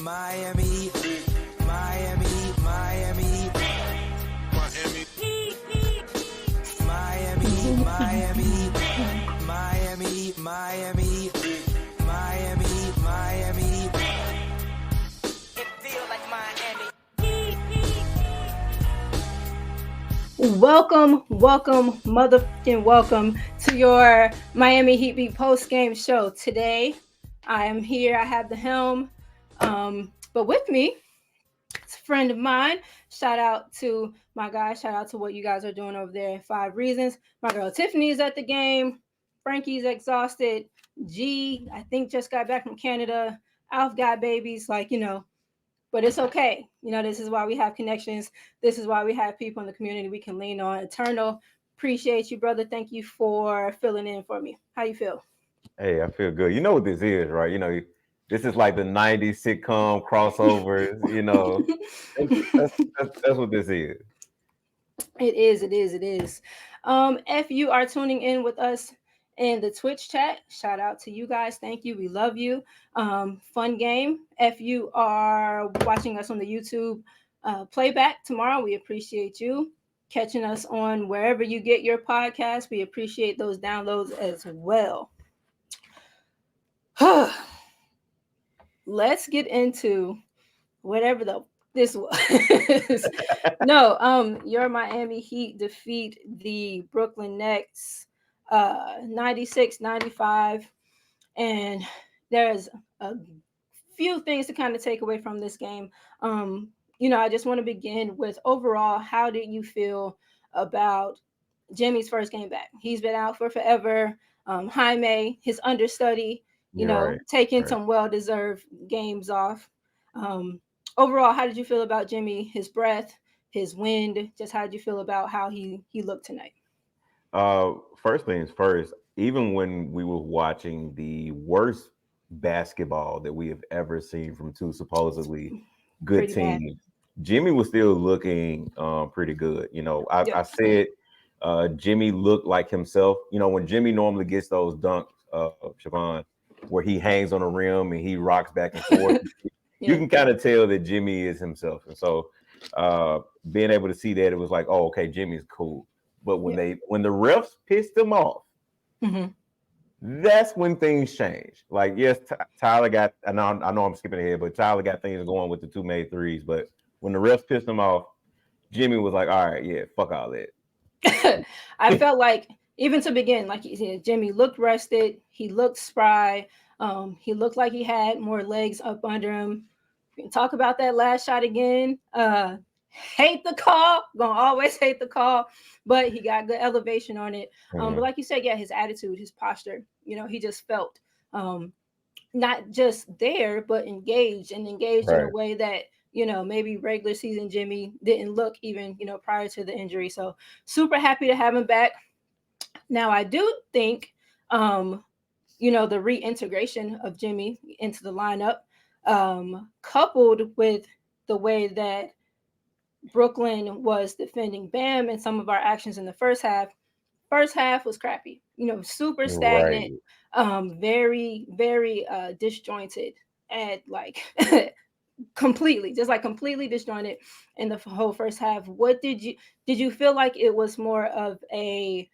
Miami, Miami, Miami, Miami, Miami, Miami, Miami, Miami, Miami, Miami. It feels like Miami. Welcome, motherfucking welcome to your Miami Heat Beat post-game show. Today, I am here. I have the helm, but with me, it's a friend of mine. Shout out to my guys. Shout out to what you guys are doing over there. 5 Reasons. My girl Tiffany is at the game. Frankie's exhausted. G, I think, just got back from Canada. Alf got babies. But it's okay. This is why we have connections. This is why we have people in the community we can lean on. Eternal, appreciate you, brother. Thank you for filling in for me. How you feel? Hey, I feel good. You know what this is, right? This is like the 90s sitcom crossovers, That's what this is. It is. If you are tuning in with us in the Twitch chat, shout out to you guys. Thank you. We love you. Fun game. If you are watching us on the YouTube playback tomorrow, we appreciate you catching us on wherever you get your podcast. We appreciate those downloads as well. Let's get into whatever this was. No, your Miami Heat defeat the Brooklyn Nets 96-95. And there's a few things to kind of take away from this game. I just want to begin with overall, how did you feel about Jimmy's first game back? He's been out for forever. Jaime, his understudy, taking some well-deserved games off. Overall, how did you feel about Jimmy, his breath, his wind? Just how did you feel about how he looked tonight? First things first, even when we were watching the worst basketball that we have ever seen from two supposedly good teams, Jimmy was still looking pretty good. I said Jimmy looked like himself. When Jimmy normally gets those dunks, Siobhan, where he hangs on the rim and he rocks back and forth, you can kind of tell that Jimmy is himself. And so being able to see that, it was like, oh, okay, Jimmy's cool. But when the refs pissed him off, that's when things change. Like, yes, Tyler got, I know I'm skipping ahead, but Tyler got things going with the 2 made threes. But when the refs pissed him off, Jimmy was like, all right, yeah, fuck all that. I felt like, even to begin, like you said, Jimmy looked rested. He looked spry. He looked like he had more legs up under him. We can talk about that last shot again. Hate the call. Gonna always hate the call, but he got good elevation on it. But like you said, his attitude, his posture, he just felt not just there, but engaged in a way that, maybe regular season Jimmy didn't look even, prior to the injury. So super happy to have him back. Now, I do think, the reintegration of Jimmy into the lineup, coupled with the way that Brooklyn was defending Bam and some of our actions in the first half. First half was crappy, super stagnant, very, very disjointed, and completely disjointed in the whole first half. What did you feel like it was more of a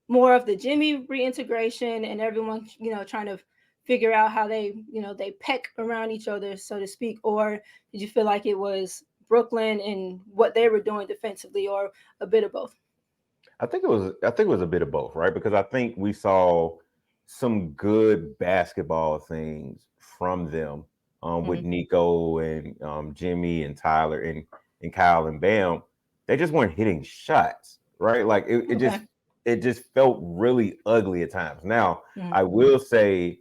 more of the Jimmy reintegration and everyone, trying to figure out how they peck around each other, so to speak? Or did you feel like it was Brooklyn and what they were doing defensively, or a bit of both? I think it was a bit of both, right? Because I think we saw some good basketball things from them with Nico and Jimmy and Tyler and Kyle and Bam. They just weren't hitting shots, right? Like it just felt really ugly at times. Now, I will say,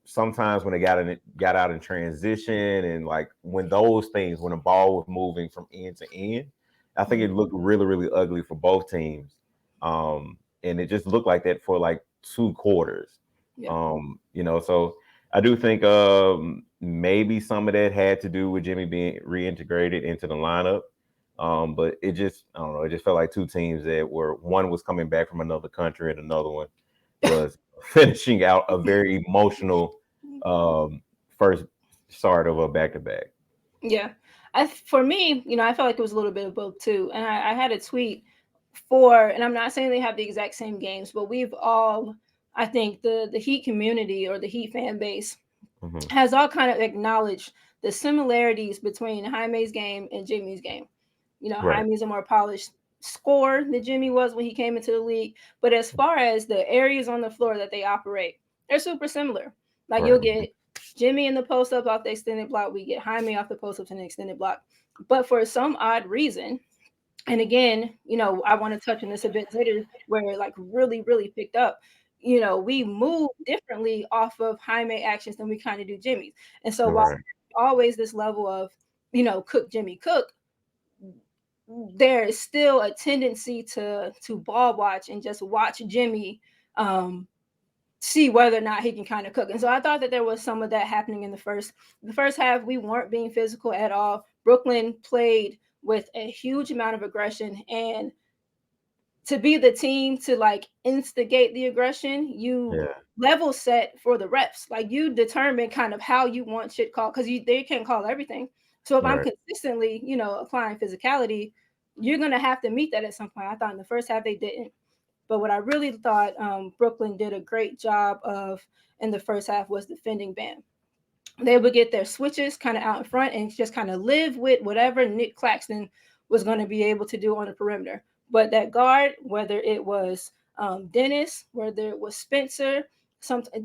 sometimes when they got out in transition, and like when the ball was moving from end to end, I think it looked really, really ugly for both teams. And it just looked like that for like 2 quarters. So I do think maybe some of that had to do with Jimmy being reintegrated into the lineup. But it just, I don't know, it just felt like 2 teams that one was coming back from another country and another one was finishing out a very emotional first start of a back-to-back. Yeah. For me, I felt like it was a little bit of both too. And I had a tweet and I'm not saying they have the exact same games, but we've all, I think the Heat community or the Heat fan base has all kind of acknowledged the similarities between Jaime's game and Jimmy's game. Right. Jaime's a more polished scorer than Jimmy was when he came into the league. But as far as the areas on the floor that they operate, they're super similar. Like you'll get Jimmy in the post up off the extended block. We get Jaime off the post up in the extended block. But for some odd reason, and again, I want to touch on this a bit later, where it like really, really picked up. We move differently off of Jaime actions than we kind of do Jimmy's. And so while always this level of, cook Jimmy cook, there is still a tendency to ball watch and just watch Jimmy see whether or not he can kind of cook. And so I thought that there was some of that happening in the first half. We weren't being physical at all. Brooklyn played with a huge amount of aggression, and to be the team to like instigate the aggression, you level set for the refs. Like you determine kind of how you want shit called, because they can't call everything. So if I'm consistently, applying physicality, you're gonna have to meet that at some point. I thought in the first half they didn't. But what I really thought Brooklyn did a great job of in the first half was defending Bam. They would get their switches kind of out in front and just kind of live with whatever Nick Claxton was going to be able to do on the perimeter. But that guard, whether it was Dennis, whether it was Spencer,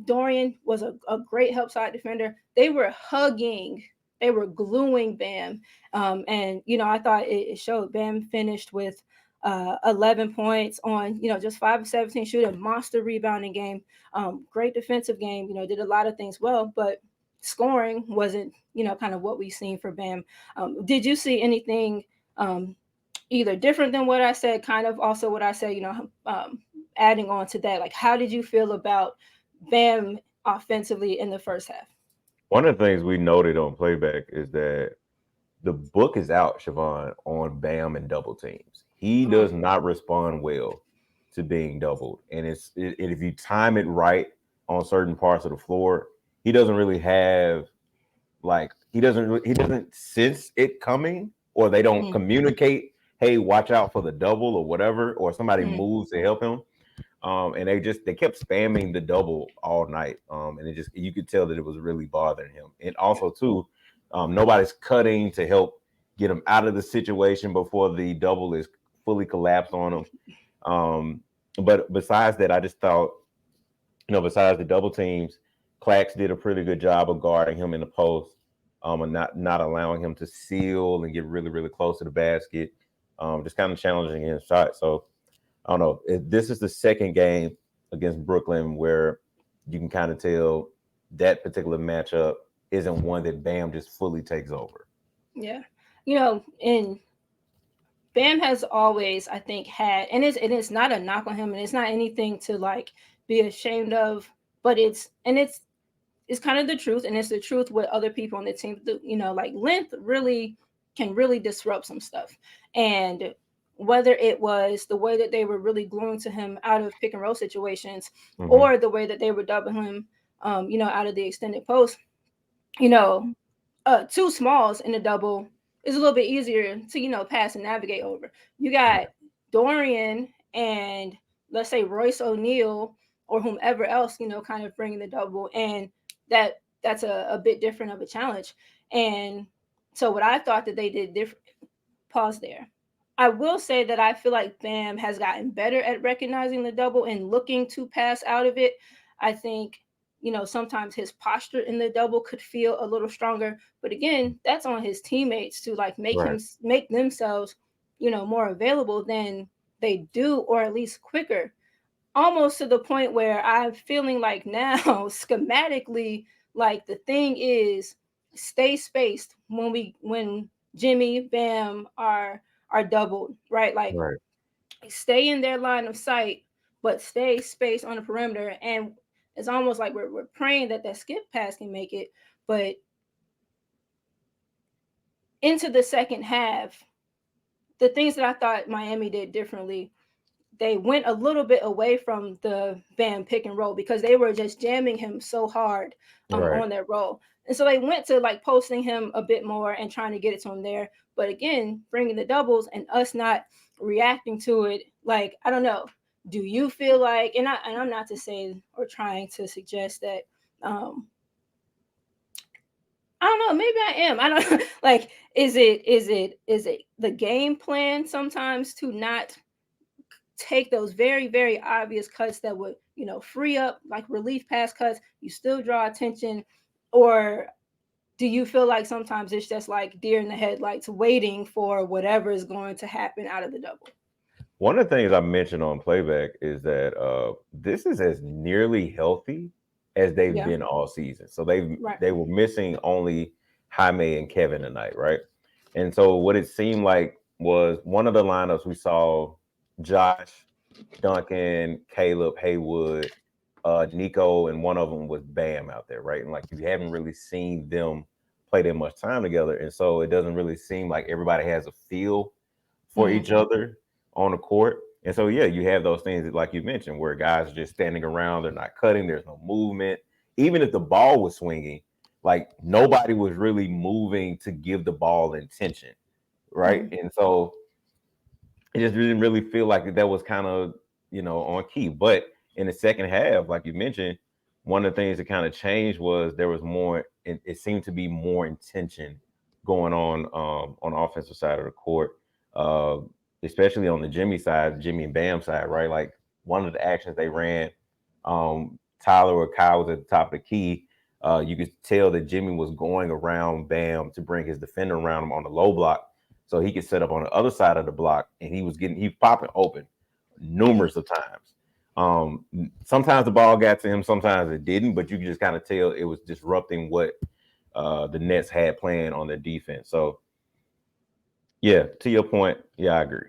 Dorian was a great help side defender. They were hugging, they were gluing Bam. And, I thought it showed. Bam finished with 11 points on, just 5 of 17 shooting, monster rebounding game, great defensive game, did a lot of things well, but scoring wasn't, kind of what we've seen for Bam. Did you see anything either different than what I said, kind of also what I said, adding on to that? Like, how did you feel about Bam offensively in the first half? One of the things we noted on playback is that the book is out, Siobhan, on Bam and double teams. He does not respond well to being doubled. And if you time it right on certain parts of the floor, he doesn't really have he doesn't sense it coming, or they don't communicate, hey, watch out for the double or whatever, or somebody moves to help him. And they kept spamming the double all night. And you could tell that it was really bothering him. And also too, nobody's cutting to help get him out of the situation before the double is fully collapsed on him. But besides that, I just thought, besides the double teams, Clax did a pretty good job of guarding him in the post, and not allowing him to seal and get really, really close to the basket. Just kind of challenging his shot. So I don't know. This is the second game against Brooklyn where you can kind of tell that particular matchup isn't one that Bam just fully takes over. Yeah. And Bam has always, I think, had, and it's not a knock on him, and it's not anything to like be ashamed of, but it's kind of the truth, and it's the truth with other people on the team. Like length really can really disrupt some stuff. And whether it was the way that they were really gluing to him out of pick and roll situations, or the way that they were doubling him, out of the extended post, two smalls in a double is a little bit easier to, pass and navigate over. You got Dorian and let's say Royce O'Neal or whomever else, kind of bringing the double, and that's a bit different of a challenge. And so what I thought that they did different, pause there. I will say that I feel like Bam has gotten better at recognizing the double and looking to pass out of it. I think, sometimes his posture in the double could feel a little stronger, but again, that's on his teammates to like make themselves, more available than they do, or at least quicker. Almost to the point where I'm feeling like now schematically, like the thing is stay spaced when Jimmy, Bam are doubled, right? Like stay in their line of sight, but stay spaced on the perimeter. And it's almost like we're praying that skip pass can make it. But into the second half, the things that I thought Miami did differently, they went a little bit away from the Bam pick and roll because they were just jamming him so hard Right. on their roll. And so they went to like posting him a bit more and trying to get it to him there. But again, bringing the doubles and us not reacting to it, like, I don't know. Do you feel like, and I'm not to say or trying to suggest that, I don't know, maybe I am. I don't like, is it the game plan sometimes to not take those very, very obvious cuts that would, free up like relief pass cuts, you still draw attention? Or do you feel like sometimes it's just like deer in the headlights waiting for whatever is going to happen out of the double? One of the things I mentioned on playback is that this is as nearly healthy as they've Yeah. been all season. So Right. they were missing only Jaime and Kevin tonight, right? And so what it seemed like was one of the lineups we saw Josh, Duncan, Caleb, Haywood, Nico, and one of them was Bam out there, right? And like you haven't really seen them play that much time together, and so it doesn't really seem like everybody has a feel for each other on the court. And so, yeah, you have those things that, like you mentioned, where guys are just standing around, they're not cutting, there's no movement. Even if the ball was swinging, like nobody was really moving to give the ball intention, right? And so it just didn't really feel like that was kind of, on key. But in the second half, like you mentioned, one of the things that kind of changed was there was more, it seemed to be more intention going on the offensive side of the court. Uh, Especially on the Jimmy and Bam side, right? Like one of the actions they ran, Tyler or Kyle was at the top of the key. You could tell that Jimmy was going around Bam to bring his defender around him on the low block so he could set up on the other side of the block, and he was popping open numerous of times. Sometimes the ball got to him, sometimes it didn't, but you could just kind of tell it was disrupting what the Nets had planned on their defense. So yeah, to your point, yeah, I agree.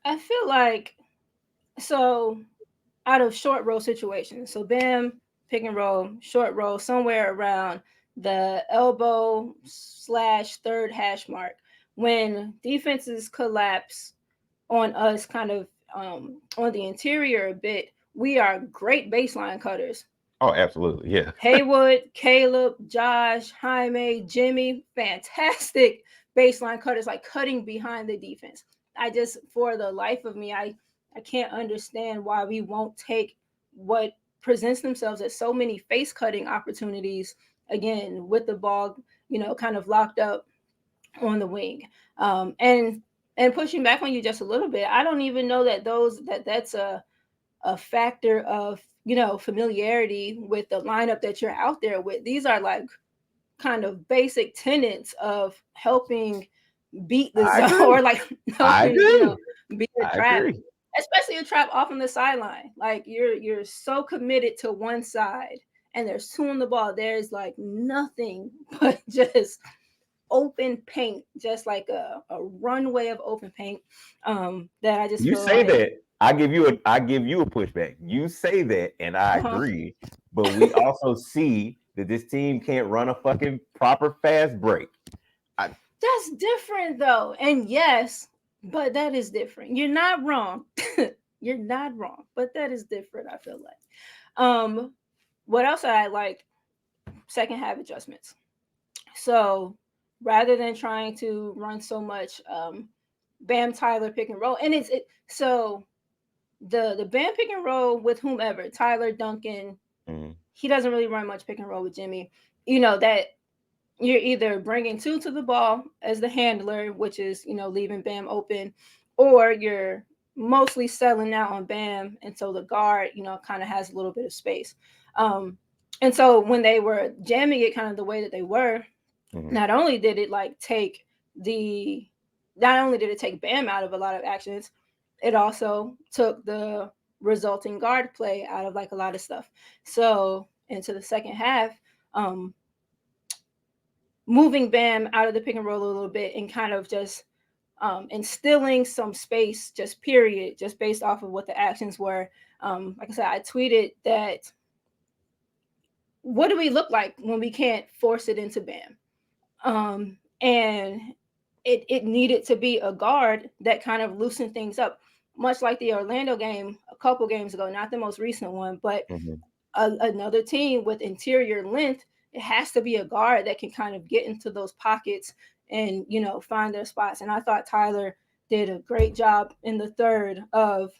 I feel like, so out of short roll situations, so Bam, pick and roll, short roll, somewhere around the elbow / third hash mark, when defenses collapse on us kind of on the interior a bit, we are great baseline cutters. Oh, absolutely, yeah. Haywood, Caleb, Josh, Jaime, Jimmy, fantastic baseline cutters, like cutting behind the defense. I just, for the life of me, I can't understand why we won't take what presents themselves as so many face cutting opportunities again with the ball, kind of locked up on the wing. And pushing back on you just a little bit, I don't even know that that's a factor of, familiarity with the lineup that you're out there with. These are like kind of basic tenets of helping beat the I zone, agree. or like I helping, agree. beat a I trap, agree. especially a trap off on the sideline. Like you're so committed to one side and there's two on the ball. There's like nothing but just open paint, just like a runway of open paint. That I just You feel say like, that, I give you a pushback. You say that, and I uh-huh. agree. But we also see that this team can't run a fucking proper fast break. That's different though. And yes, but that is different. You're not wrong. You're not wrong, but that is different, I feel like. What else I like? Second half adjustments. So rather than trying to run so much Bam Tyler pick and roll, and so the Bam pick and roll with whomever, Tyler, Duncan, he doesn't really run much pick and roll with Jimmy. That you're either bringing two to the ball as the handler, which is, leaving Bam open, or you're mostly selling out on Bam. And so the guard, kind of has a little bit of space. And so when they were jamming it kind of the way that they were, not only did it take Bam out of a lot of actions, it also took the resulting guard play out of like a lot of stuff. So into the second half, moving Bam out of the pick and roll a little bit and kind of just instilling some space, just period, just based off of what the actions were. Like I said, I tweeted that, what do we look like when we can't force it into Bam? And it needed to be a guard that kind of loosened things up. much like the Orlando game a couple games ago, not the most recent one, but Mhm. another team with interior length, it has to be a guard that can kind of get into those pockets and, find their spots. And I thought Tyler did a great job in the third of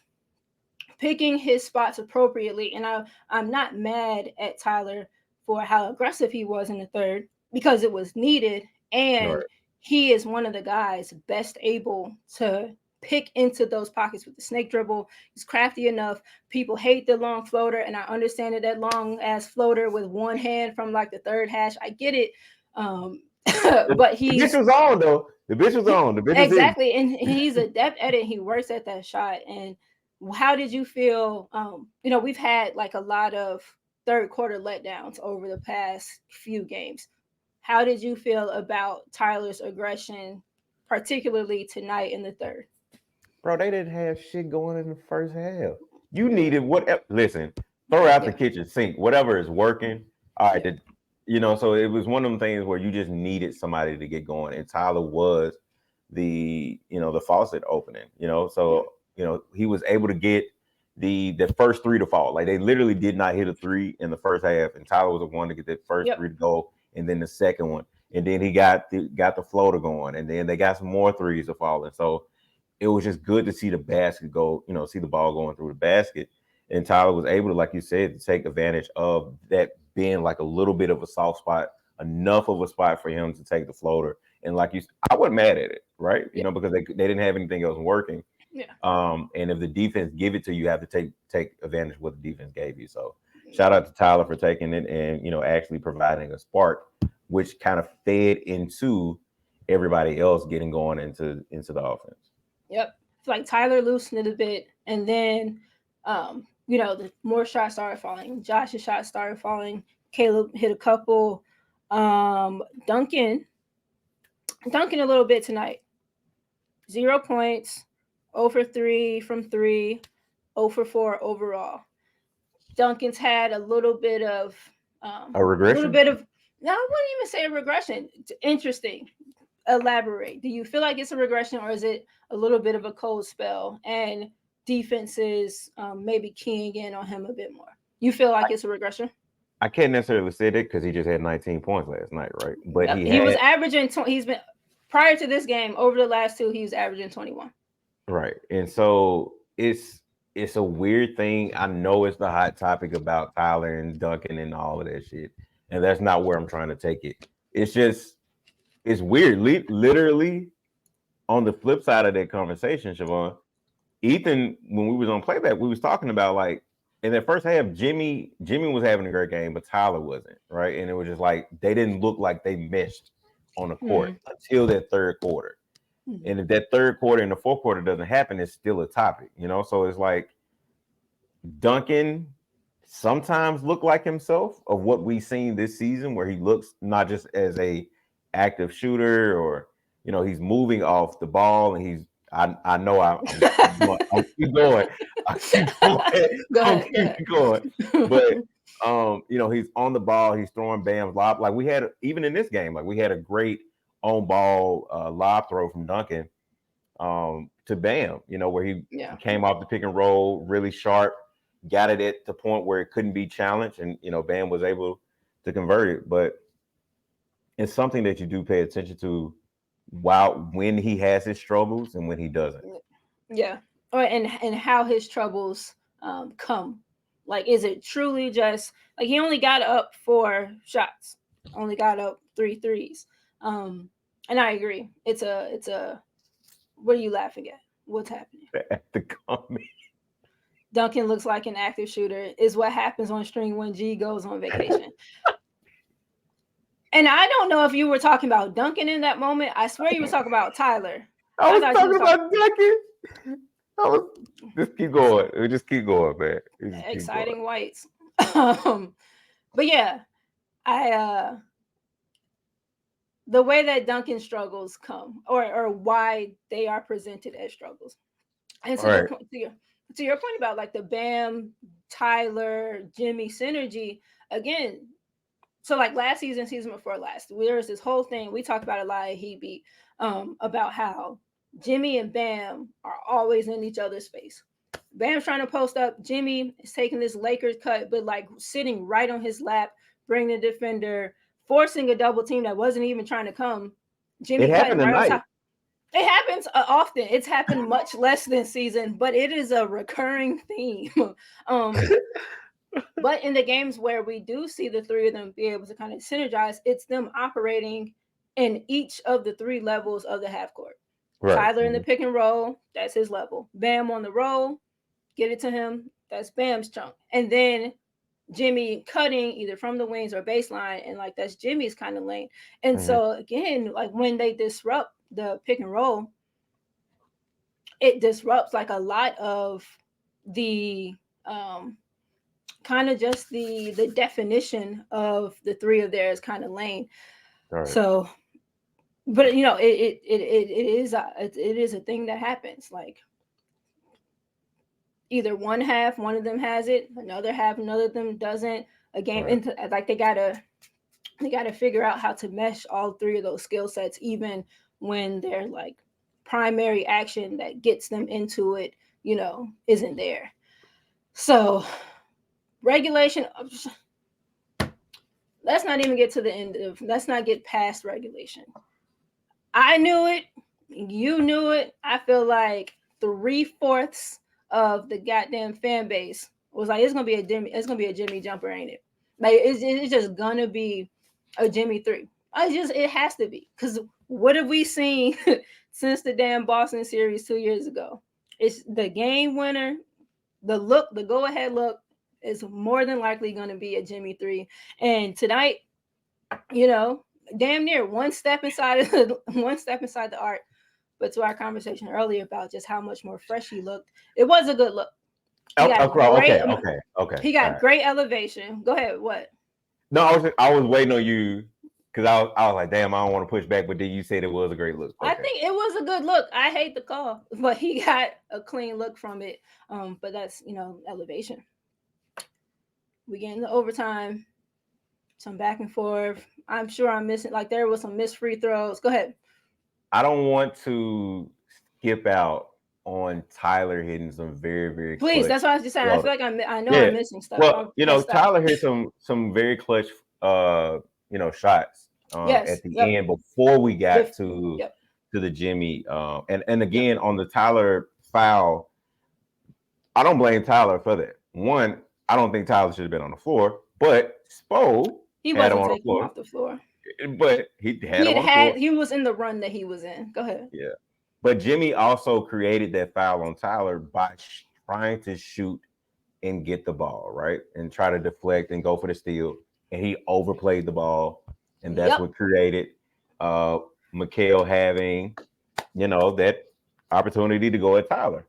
picking his spots appropriately. And I'm not mad at Tyler for how aggressive he was in the third because it was needed. And Right. he is one of the guys best able to pick into those pockets with the snake dribble. He's crafty enough. People hate the long floater, and I understand that long ass floater with one hand from like the third hash. I get it. But The bitch he's was on though. The bitch was on. The bitch was in. exactly, and he's adept at it. He works at that shot. And how did you feel? We've had like a lot of third quarter letdowns over the past few games. How did you feel about Tyler's aggression, particularly tonight in the third? Bro, they didn't have shit going in the first half. You needed whatever. Listen, throw out the Yeah, kitchen sink. Whatever is working. All right. yeah, So it was one of them things where you just needed somebody to get going, and Tyler was the faucet opening. yeah, He was able to get the first three to fall. Like they literally did not hit a three in the first half, and Tyler was the one to get that first yep, three to go, and then the second one, and then he got the floater going, and then they got some more threes to fall, and so it was just good to see the basket go, see the ball going through the basket. And Tyler was able to, like you said, to take advantage of that being like a little bit of a soft spot, enough of a spot for him to take the floater. And like I wasn't mad at it, right? yeah, Because they didn't have anything else working. yeah. And if the defense give it to you, you have to take advantage of what the defense gave you. So shout out to Tyler for taking it and actually providing a spark, which kind of fed into everybody else getting going into the offense. Yep. It's like Tyler loosened it a bit, and then the more shots started falling. Josh's shots started falling. Caleb hit a couple. Duncan a little bit tonight. 0 points, 0 for 3 from 3, 0 for 4 overall. Duncan's had A a little regression? bit of, no, I wouldn't even say a regression. Interesting. Elaborate. Do you feel like it's a regression, or is it a little bit of a cold spell and defenses maybe keying in on him a bit more? You feel like it's a regression? I can't necessarily say that because he just had 19 points last night, right? But Yep. he He was had averaging. He's been prior to this game over the last two. He was averaging 21. right, and so it's a weird thing. I know it's the hot topic about Tyler and Duncan and all of that shit, and that's not where I'm trying to take it. It's just it's weird. Literally, on the flip side of that conversation, Siobhan, Ethan, when we was on playback, we was talking about like in that first half, Jimmy was having a great game, but Tyler wasn't, right? And it was just like they didn't look like they meshed on the court Mm-hmm. until that third quarter. And if that third quarter and the fourth quarter doesn't happen, it's still a topic. So it's like Duncan sometimes look like himself of what we've seen this season, where he looks not just as a active shooter or he's moving off the ball and he's I know I'm keep going. I keep going. Go I'm ahead. Go keep ahead. going. But he's on the ball, he's throwing Bam's lob. Like we had even in this game, like we had a great on ball lob throw from Duncan to Bam, where he Yeah. came off the pick and roll really sharp, got it at the point where it couldn't be challenged, and Bam was able to convert it. But it's something that you do pay attention to when he has his struggles and when he doesn't. Yeah. And how his troubles come. Like, is it truly just like he only got up 4 shots, only got up 3 threes? And I agree. It's a what are you laughing at? What's happening? At the comment. Duncan looks like an active shooter, is what happens on string when G goes on vacation. And I don't know if you were talking about Duncan in that moment. I swear you were talking about Tyler. I I was thought you talking was talking about Duncan. Just keep going. We just keep going, man. We just keep going. exciting whites. But yeah, I the way that Duncan struggles come or why they are presented as struggles. And All right. To your point about like the Bam, Tyler, Jimmy synergy, again, so like last season before last, there was this whole thing we talked about a lot at Heat Beat about how Jimmy and Bam are always in each other's face. Bam's trying to post up. Jimmy is taking this Lakers cut, but like sitting right on his lap, bringing the defender, forcing a double team that wasn't even trying to come. Jimmy It cutting happened right on tonight. top. It happens often. It's happened much less this season, but it is a recurring theme. But in the games where we do see the three of them be able to kind of synergize, it's them operating in each of the three levels of the half court. Right. Tyler in the pick and roll, that's his level. Bam on the roll, get it to him, that's Bam's chunk. And then Jimmy cutting either from the wings or baseline, and like that's Jimmy's kind of lane. And so again, like when they disrupt the pick and roll, it disrupts like a lot of the kind of just the definition of the three of theirs kind of lane. Right. So, but you know, it is a thing that happens. Like either one half, one of them has it, another half, another of them doesn't. A game Right. into like they gotta figure out how to mesh all three of those skill sets, even when they're like primary action that gets them into it, you know, isn't there. So regulation, let's not even get to the end of, let's not get past regulation. I knew it, you knew it. I feel like 3/4 of the goddamn fan base was like, it's gonna be a Jimmy jumper, ain't it? Like it's just gonna be a Jimmy 3. It has to be, because what have we seen since the damn Boston series 2 years ago? It's the game winner, the go ahead look is more than likely going to be a Jimmy 3. And tonight, you know, damn near one step inside the art. But to our conversation earlier about just how much more fresh he looked, it was a good look. He got Okay. He got great elevation. Go ahead. What? No, I was waiting on you because I was like, damn, I don't want to push back, but then you said it was a great look. Okay. I think it was a good look. I hate the call, but he got a clean look from it. But that's, you know, elevation. We get into overtime, some back and forth. I'm sure I'm missing, like there was some missed free throws. Go ahead. I don't want to skip out on Tyler hitting some very, very Please, clutch. That's what I was just saying. I feel like I know I'm missing stuff. Well, you know, Tyler hit some very clutch you know, shots at the end before we got to the Jimmy. And again on the Tyler foul, I don't blame Tyler for that. One, I don't think Tyler should have been on the floor, but Spo he had wasn't him on taking him off the floor. But he had him on the floor. He was in the run that he was in. Go ahead. Yeah. But Jimmy also created that foul on Tyler by trying to shoot and get the ball, right? And try to deflect and go for the steal. And he overplayed the ball. And that's what created Mikal having, you know, that opportunity to go at Tyler.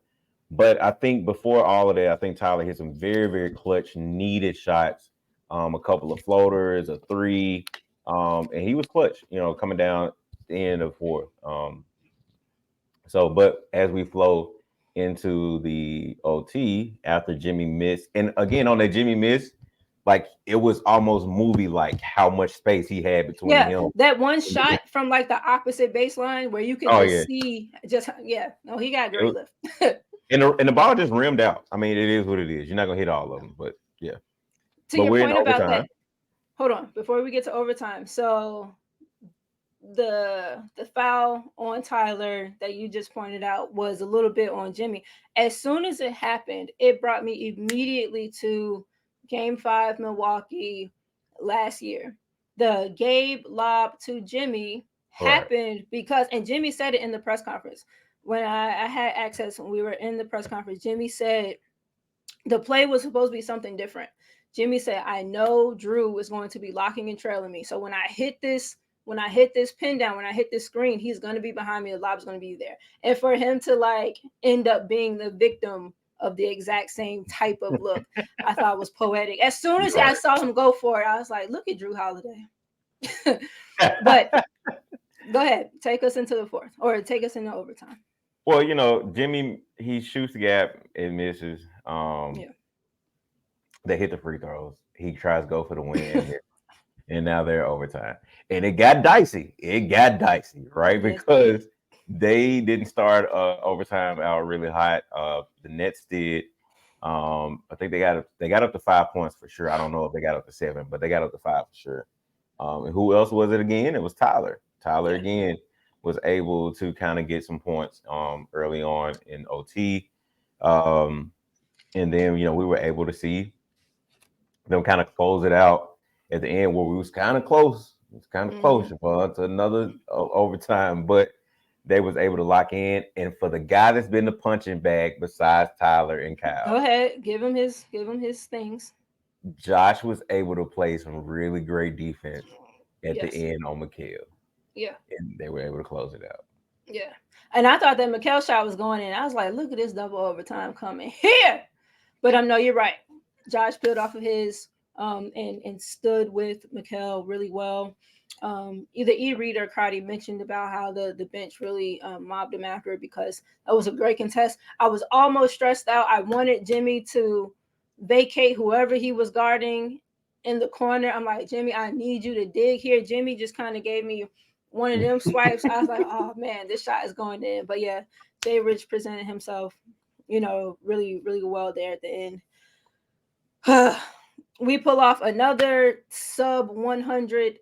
But I think before all of that, I think Tyler hit some very, very clutch, needed shots. A couple of floaters, a three. And he was clutch, you know, coming down the end of fourth. But as we flow into the OT after Jimmy missed, and again on that Jimmy miss, like it was almost movie-like how much space he had between him. That one shot from like the opposite baseline where you can see No, he got great lift. and the ball just rimmed out. I mean, it is what it is. You're not gonna hit all of them, but yeah. To your point about that, hold on, before we get to overtime. So the foul on Tyler that you just pointed out was a little bit on Jimmy. As soon as it happened, it brought me immediately to Game 5 Milwaukee last year. The Gabe lob to Jimmy happened because, and Jimmy said it in the press conference when I had access when we were in the press conference. Jimmy said the play was supposed to be something different. Jimmy said, I know Drew is going to be locking and trailing me. So when I hit this pin down, when I hit this screen, he's going to be behind me. The lob's going to be there. And for him to like end up being the victim of the exact same type of look, I thought was poetic. As soon as I saw him go for it, I was like, look at Drew Holiday. But go ahead, take us into the fourth, or take us into overtime. Well, you know, Jimmy, he shoots the gap and misses. They hit the free throws. He tries to go for the win, and now they're overtime. And it got dicey. Right? Because They didn't start overtime out really hot. The Nets did. I think they got up to 5 points for sure. I don't know if they got up to 7, but they got up to 5 for sure. And who else was it again? It was Tyler. Tyler again was able to kind of get some points early on in OT. And then we were able to see them kind of close it out at the end where we was kind of close. It's kind of close to another overtime, but they was able to lock in. And for the guy that's been the punching bag besides Tyler and Kyle, Go ahead, give him his things. Josh was able to play some really great defense at the end on Mikal. Yeah. And they were able to close it out. Yeah. And I thought that Mikal shot was going in. I was like, look at this double overtime coming here. But no, you're right. Josh peeled off of his and stood with Mikal really well. Either E. Reed or Cardi mentioned about how the bench really mobbed him after it because that was a great contest. I was almost stressed out. I wanted Jimmy to vacate whoever he was guarding in the corner. I'm like, Jimmy, I need you to dig here. Jimmy just kind of gave me one of them swipes. I was like, oh man, this shot is going in. But yeah, Jay Rich presented himself, really, really well there at the end. We pull off another sub 100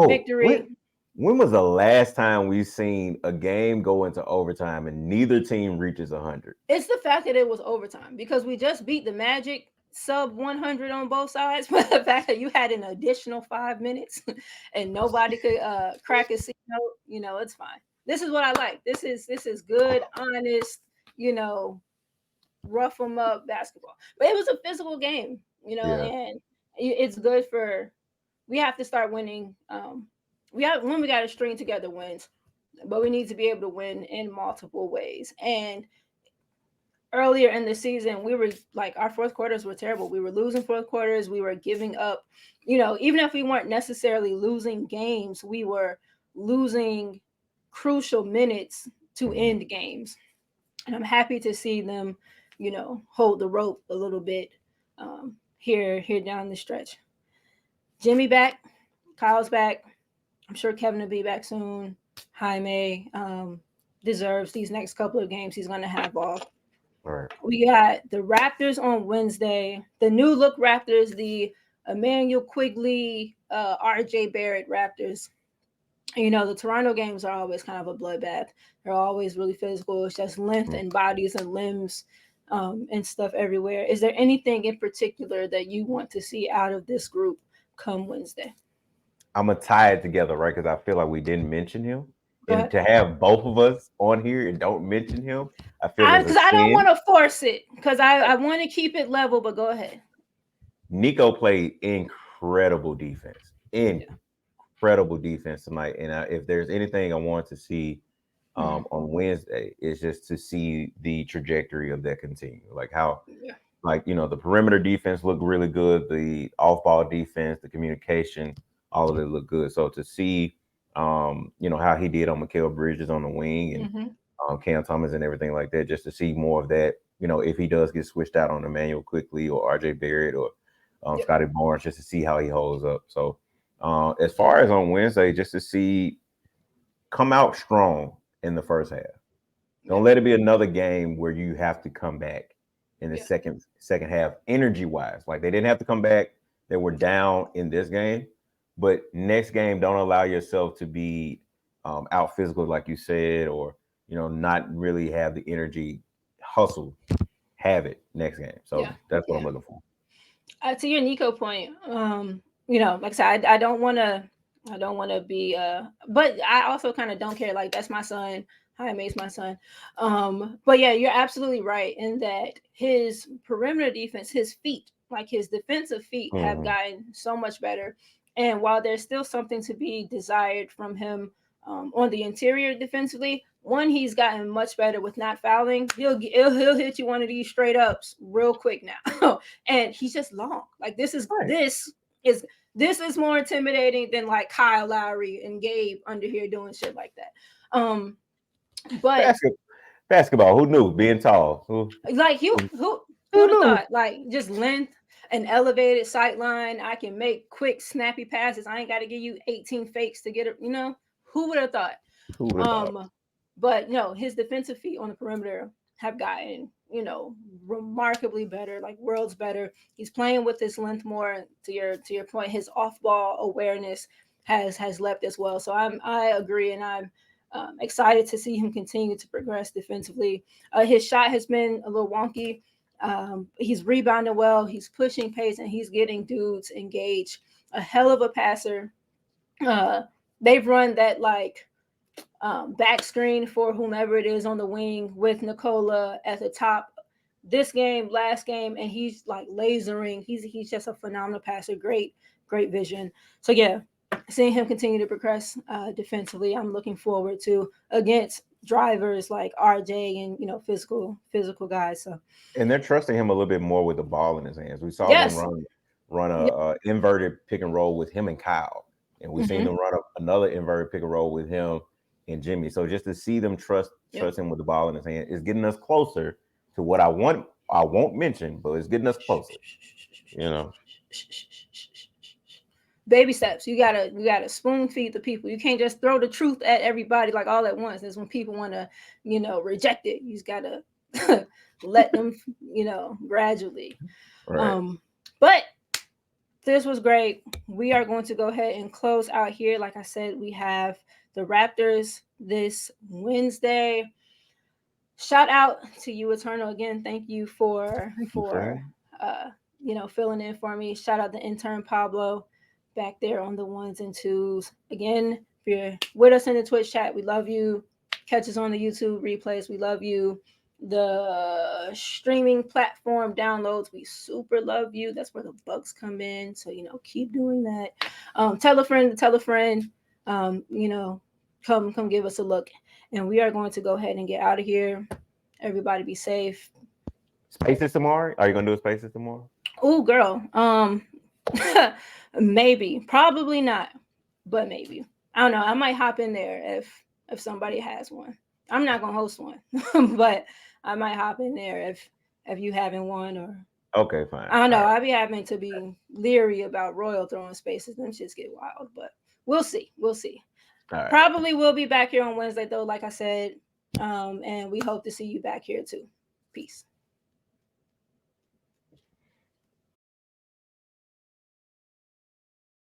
victory. When was the last time we seen a game go into overtime and neither team reaches 100? It's the fact that it was overtime because we just beat the Magic sub 100 on both sides, but the fact that you had an additional 5 minutes and nobody could crack a C note, it's fine. This is what I like. This is good, honest, rough them up basketball. But it was a physical game, and it's good for. We have to start winning. We got to string together wins, but we need to be able to win in multiple ways. And earlier in the season, we were like, our fourth quarters were terrible. We were losing fourth quarters. We were giving up, even if we weren't necessarily losing games, we were losing crucial minutes to end games. And I'm happy to see them, hold the rope a little bit here down the stretch. Jimmy back, Kyle's back. I'm sure Kevin will be back soon. Jaime deserves these next couple of games he's going to have off. Right. We got the Raptors on Wednesday. The new look Raptors, the Emmanuel Quigley, RJ Barrett Raptors. The Toronto games are always kind of a bloodbath. They're always really physical. It's just length and bodies and limbs and stuff everywhere. Is there anything in particular that you want to see out of this group come Wednesday? I'm going to tie it together, right? Because I feel like we didn't mention him. And to have both of us on here and don't mention him, I feel because I don't want to force it because I want to keep it level, but go ahead. Nico played incredible defense. Incredible defense tonight. And if there's anything I want to see on Wednesday, it's just to see the trajectory of that continue. Like how, the perimeter defense looked really good. The off-ball defense, the communication, all of it looked good. So to see, how he did on Mikal Bridges on the wing and Cam Thomas and everything like that, just to see more of that, if he does get switched out on Emmanuel Quickly or RJ Barrett or Scotty Barnes, just to see how he holds up. So as far as on Wednesday, just to see come out strong in the first half. Don't let it be another game where you have to come back in the second half energy-wise. Like they didn't have to come back. They were down in this game. But next game, don't allow yourself to be out physical, like you said, or, not really have the energy, hustle, have it next game. So that's what I'm looking for. To your Nico point, like I said, I don't want to be, but I also kind of don't care. Like that's my son. Jaime's my son. But yeah, you're absolutely right in that his perimeter defense, his feet, like his defensive feet have gotten so much better. And while there's still something to be desired from him on the interior defensively, one, he's gotten much better with not fouling. He'll hit you one of these straight ups real quick now, and he's just long. Like this is more intimidating than like Kyle Lowry and Gabe under here doing shit like that. But basketball, who knew? Being tall, who would have thought? Like just length. An elevated sight line. I can make quick, snappy passes. I ain't got to give you 18 fakes to get it. Who would have thought? Who would have thought? But no, his defensive feet on the perimeter have gotten, remarkably better, like worlds better. He's playing with his length more. To your point, his off ball awareness has leapt as well. So I agree, and I'm excited to see him continue to progress defensively. His shot has been a little wonky. He's rebounding well. He's pushing pace, and he's getting dudes engaged. A hell of a passer. They've run that back screen for whomever it is on the wing with Nikola at the top this game, last game, and he's like lasering. He's just a phenomenal passer. Great vision. So yeah, seeing him continue to progress defensively, I'm looking forward to against drivers like RJ and physical guys. So And they're trusting him a little bit more with the ball in his hands. We saw them yes, run yep. a inverted pick and roll with him and Kyle, and we've seen them run another inverted pick and roll with him and Jimmy. So just to see them trust him with the ball in his hand is getting us closer to what I want. I won't mention, but it's getting us closer. Baby steps. You gotta spoon feed the people. You can't just throw the truth at everybody like all at once. That's when people want to, reject it. You just gotta let them, gradually. Right. But this was great. We are going to go ahead and close out here. Like I said, we have the Raptors this Wednesday. Shout out to you, Eternal. Again, thank you for filling in for me. Shout out the intern Pablo back there on the ones and twos. Again, if you're with us in the Twitch chat, we love you. Catch us on the YouTube replays, we love you. The streaming platform downloads, we super love you. That's where the bucks come in. So keep doing that. Tell a friend, come give us a look. And we are going to go ahead and get out of here. Everybody be safe. Spaces tomorrow? Are you gonna do a Spaces tomorrow? Oh, girl. Maybe. Probably not. But maybe. I don't know. I might hop in there if somebody has one. I'm not gonna host one, but I might hop in there if you having one or. Okay, fine. I don't know. I'd be having to be leery about Royal throwing spaces. Them shits get wild, but we'll see. Right. Probably will be back here on Wednesday though, like I said. And we hope to see you back here too. Peace.